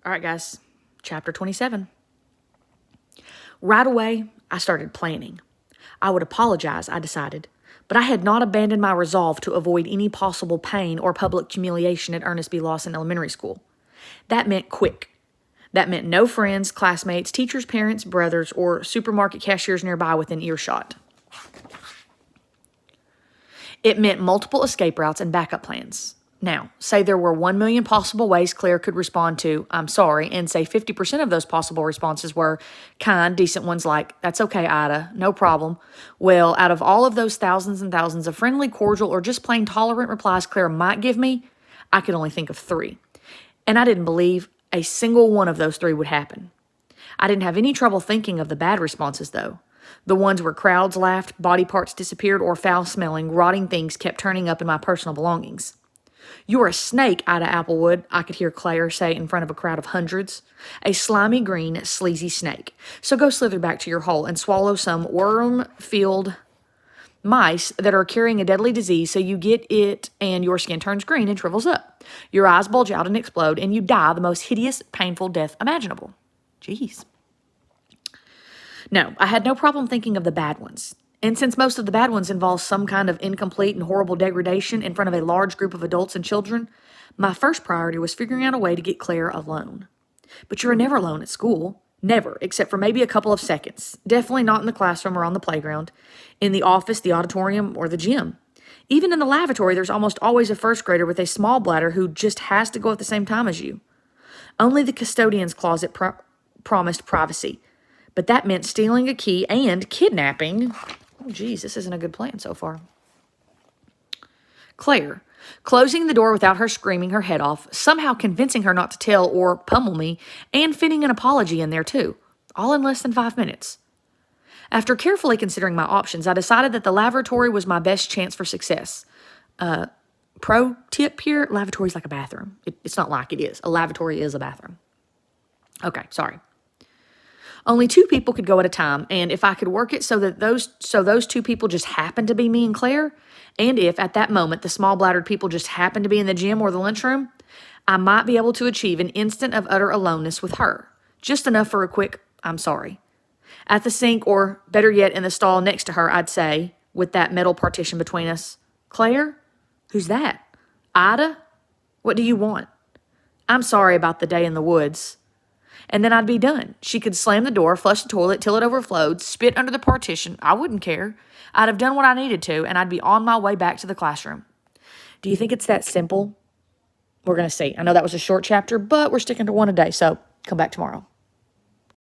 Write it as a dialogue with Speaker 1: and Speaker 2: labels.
Speaker 1: All right, guys, chapter 27. Right away, I started planning. I would apologize, I decided, but I had not abandoned my resolve to avoid any possible pain or public humiliation at Ernest B. Lawson Elementary School. That meant quick. That meant no friends, classmates, teachers, parents, brothers, or supermarket cashiers nearby within earshot. It meant multiple escape routes and backup plans. Now, say there were 1 million possible ways Claire could respond to, "I'm sorry," and say 50% of those possible responses were kind, decent ones like, "That's okay, Ida, no problem." Well, out of all of those thousands and thousands of friendly, cordial, or just plain tolerant replies Claire might give me, I could only think of 3. And I didn't believe a single one of those 3 would happen. I didn't have any trouble thinking of the bad responses, though. The ones where crowds laughed, body parts disappeared, or foul-smelling, rotting things kept turning up in my personal belongings. "You're a snake, Ida Applewood," I could hear Claire say in front of a crowd of hundreds. "A slimy, green, sleazy snake. So go slither back to your hole and swallow some worm-filled mice that are carrying a deadly disease so you get it and your skin turns green and shrivels up. Your eyes bulge out and explode and you die the most hideous, painful death imaginable." Jeez. No, I had no problem thinking of the bad ones. And since most of the bad ones involve some kind of incomplete and horrible degradation in front of a large group of adults and children, my first priority was figuring out a way to get Claire alone. But you're never alone at school. Never, except for maybe a couple of seconds. Definitely not in the classroom or on the playground, in the office, the auditorium, or the gym. Even in the lavatory, there's almost always a first grader with a small bladder who just has to go at the same time as you. Only the custodian's closet promised privacy. But that meant stealing a key and kidnapping. Oh, geez, this isn't a good plan so far. Claire, closing the door without her screaming her head off, somehow convincing her not to tell or pummel me, and fitting an apology in there too, all in less than 5 minutes. After carefully considering my options, I decided that the lavatory was my best chance for success. Pro tip here, lavatory's like a bathroom. It's not like it is. A lavatory is a bathroom. Okay, sorry. Only 2 people could go at a time, and if I could work it so that those 2 people just happened to be me and Claire, and if at that moment the small-bladdered people just happened to be in the gym or the lunchroom, I might be able to achieve an instant of utter aloneness with her. Just enough for a quick, "I'm sorry." At the sink, or better yet, in the stall next to her, I'd say, with that metal partition between us, "Claire? Who's that? Ida? What do you want? I'm sorry about the day in the woods." And then I'd be done. She could slam the door, flush the toilet till it overflowed, spit under the partition. I wouldn't care. I'd have done what I needed to, and I'd be on my way back to the classroom. Do you think it's that simple? We're going to see. I know that was a short chapter, but we're sticking to one a day, so come back tomorrow.